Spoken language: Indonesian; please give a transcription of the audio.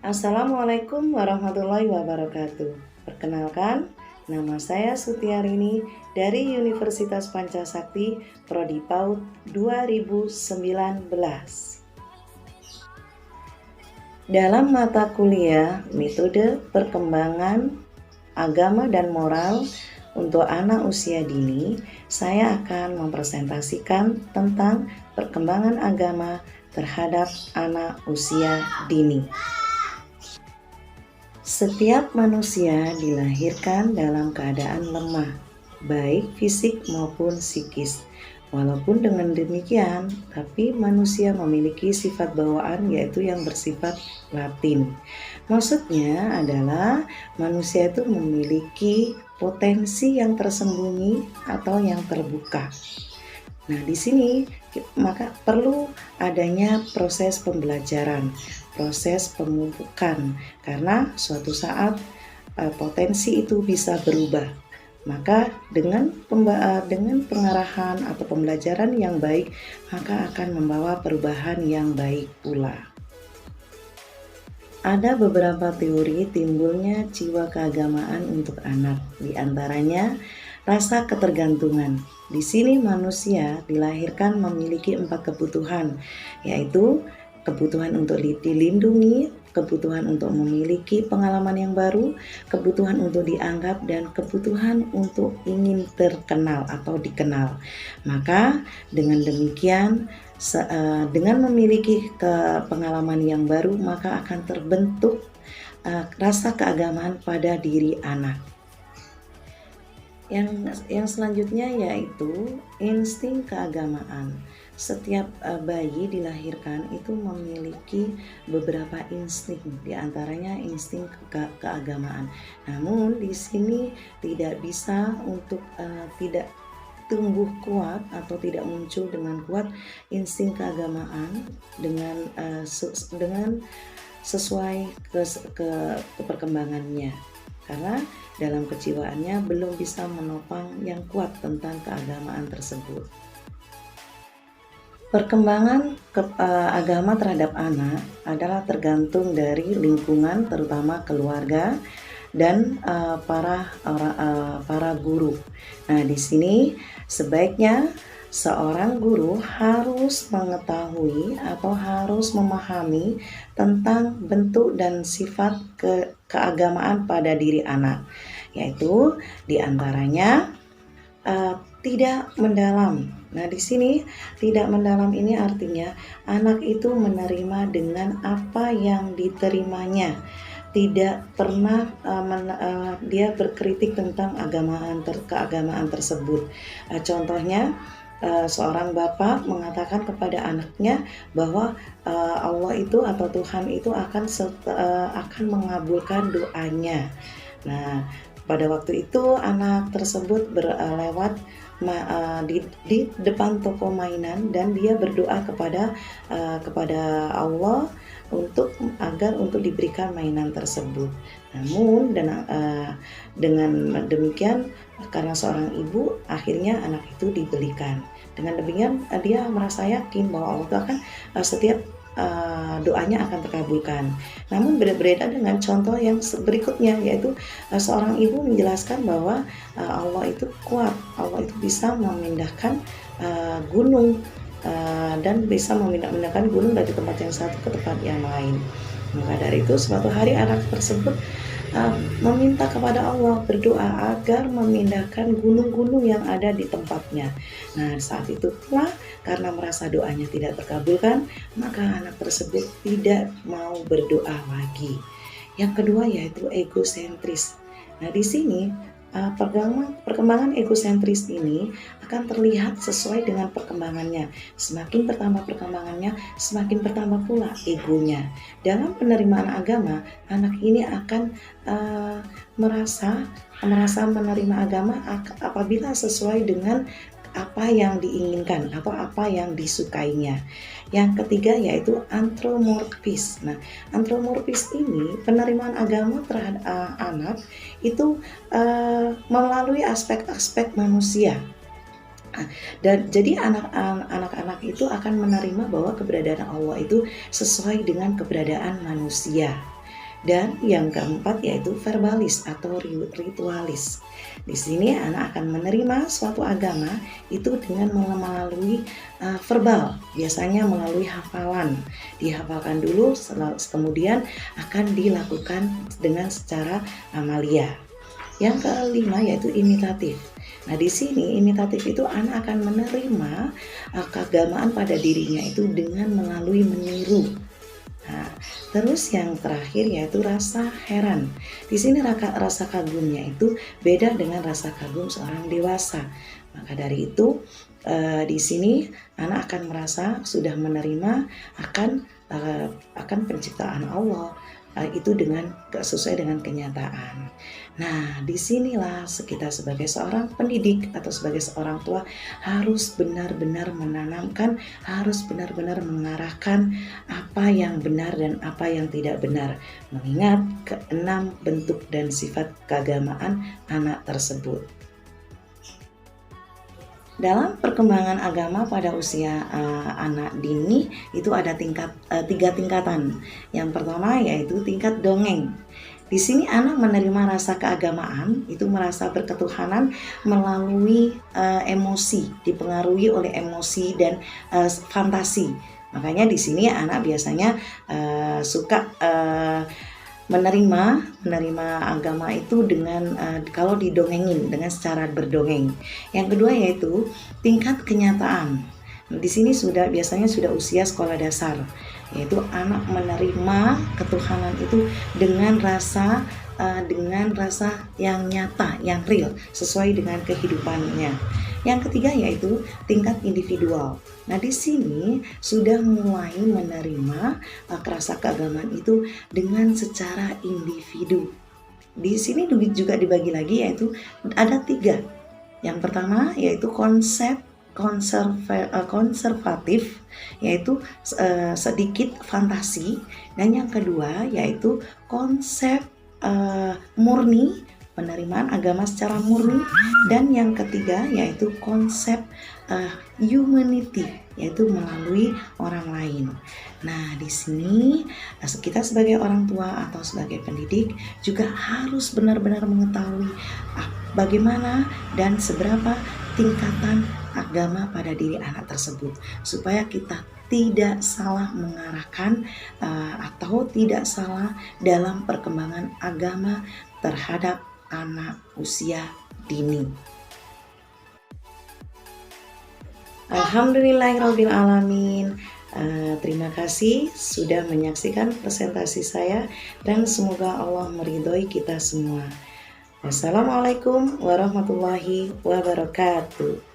Assalamualaikum warahmatullahi wabarakatuh. Perkenalkan, nama saya Sutiarini dari Universitas Pancasakti, Prodi PAUD 2019. Dalam mata kuliah Metode Perkembangan Agama dan Moral untuk anak usia dini, saya akan mempresentasikan tentang perkembangan agama terhadap anak usia dini. Setiap manusia dilahirkan dalam keadaan lemah, baik fisik maupun psikis. Walaupun dengan demikian, tapi manusia memiliki sifat bawaan yaitu yang bersifat latin. Maksudnya adalah manusia itu memiliki potensi yang tersembunyi atau yang terbuka. Nah, di sini maka perlu adanya proses pembelajaran, proses pemupukan, karena suatu saat potensi itu bisa berubah. Maka dengan pengarahan atau pembelajaran yang baik, maka akan membawa perubahan yang baik pula. Ada beberapa teori timbulnya jiwa keagamaan untuk anak, di antaranya rasa ketergantungan. Di sini manusia dilahirkan memiliki 4 kebutuhan, yaitu kebutuhan untuk dilindungi, kebutuhan untuk memiliki pengalaman yang baru, kebutuhan untuk dianggap, dan kebutuhan untuk ingin terkenal atau dikenal. Maka dengan demikian, dengan memiliki pengalaman yang baru, maka akan terbentuk rasa keagamaan pada diri anak. Yang selanjutnya yaitu insting keagamaan. Setiap bayi dilahirkan itu memiliki beberapa insting, diantaranya insting keagamaan. Namun di sini tidak bisa untuk tidak tumbuh kuat atau tidak muncul dengan kuat insting keagamaan dengan sesuai ke perkembangannya, karena dalam kejiwaannya belum bisa menopang yang kuat tentang keagamaan tersebut. Perkembangan agama terhadap anak adalah tergantung dari lingkungan, terutama keluarga dan para guru. Nah, di sini sebaiknya seorang guru harus mengetahui atau harus memahami tentang bentuk dan sifat keagamaan pada diri anak, yaitu diantaranya tidak mendalam. Nah, di sini tidak mendalam ini artinya anak itu menerima dengan apa yang diterimanya. Tidak pernah dia berkritik tentang keagamaan tersebut. Contohnya, seorang bapak mengatakan kepada anaknya bahwa Allah itu atau Tuhan itu akan mengabulkan doanya. Nah, pada waktu itu anak tersebut berlewat di depan toko mainan dan dia berdoa kepada Allah agar diberikan mainan tersebut. Namun dengan demikian, karena seorang ibu, akhirnya anak itu dibelikan. Dengan demikian dia merasa yakin bahwa Allah itu akan setiap doanya akan terkabulkan. Namun berbeda dengan contoh yang berikutnya, yaitu seorang ibu menjelaskan bahwa Allah itu kuat, Allah itu bisa memindahkan gunung dan bisa memindahkan gunung dari tempat yang satu ke tempat yang lain. Maka dari itu suatu hari anak tersebut meminta kepada Allah, berdoa agar memindahkan gunung-gunung yang ada di tempatnya. Nah, saat itu pula karena merasa doanya tidak terkabulkan, maka anak tersebut tidak mau berdoa lagi. Yang kedua yaitu egosentris. Nah, di sini perkembangan egosentris ini akan terlihat sesuai dengan perkembangannya. Semakin bertambah perkembangannya, semakin bertambah pula egonya. Dalam penerimaan agama, anak ini akan merasa menerima agama apabila sesuai dengan apa yang diinginkan atau apa yang disukainya. Yang ketiga yaitu antromorfis. Nah, antromorfis ini penerimaan agama terhadap anak itu melalui aspek-aspek manusia. Dan jadi anak-anak itu akan menerima bahwa keberadaan Allah itu sesuai dengan keberadaan manusia. Dan yang keempat yaitu verbalis atau ritualis. Di sini anak akan menerima suatu agama itu dengan melalui verbal, biasanya melalui hafalan. Dihafalkan dulu, kemudian akan dilakukan dengan secara amalia. Yang kelima yaitu imitatif. Nah, di sini imitatif itu anak akan menerima keagamaan pada dirinya itu dengan melalui meniru. Nah, terus yang terakhir yaitu rasa heran. Di sini rasa kagumnya itu beda dengan rasa kagum seorang dewasa. Maka dari itu di sini anak akan merasa sudah menerima akan penciptaan Allah, itu sesuai dengan kenyataan. Nah, disinilah kita sebagai seorang pendidik atau sebagai seorang tua harus benar-benar menanamkan, harus benar-benar mengarahkan apa yang benar dan apa yang tidak benar, mengingat keenam bentuk dan sifat keagamaan anak tersebut. Dalam perkembangan agama pada usia anak dini itu ada tiga tingkatan. Yang pertama yaitu tingkat dongeng. Di sini anak menerima rasa keagamaan, itu merasa berketuhanan melalui emosi, dipengaruhi oleh emosi dan fantasi. Makanya di sini anak biasanya suka menerima agama itu dengan kalau didongengin dengan secara berdongeng. Yang kedua yaitu tingkat kenyataan. Di sini biasanya sudah usia sekolah dasar, yaitu anak menerima ketuhanan itu dengan rasa yang nyata, yang real, sesuai dengan kehidupannya. Yang ketiga yaitu tingkat individual. Nah, di sini sudah mulai menerima rasa keagamaan itu dengan secara individu. Di sini juga dibagi lagi yaitu ada tiga. Yang pertama yaitu konsep konservatif, yaitu sedikit fantasi, dan yang kedua yaitu konsep murni, penerimaan agama secara murni, dan yang ketiga yaitu konsep humanity, yaitu melalui orang lain. Nah, di sini kita sebagai orang tua atau sebagai pendidik juga harus benar-benar mengetahui bagaimana dan seberapa tingkatan agama pada diri anak tersebut, supaya kita tidak salah mengarahkan atau tidak salah dalam perkembangan agama terhadap anak usia dini. Alhamdulillahirrabbilalamin. Terima kasih sudah menyaksikan presentasi saya dan semoga Allah meridhoi kita semua. Wassalamualaikum warahmatullahi wabarakatuh.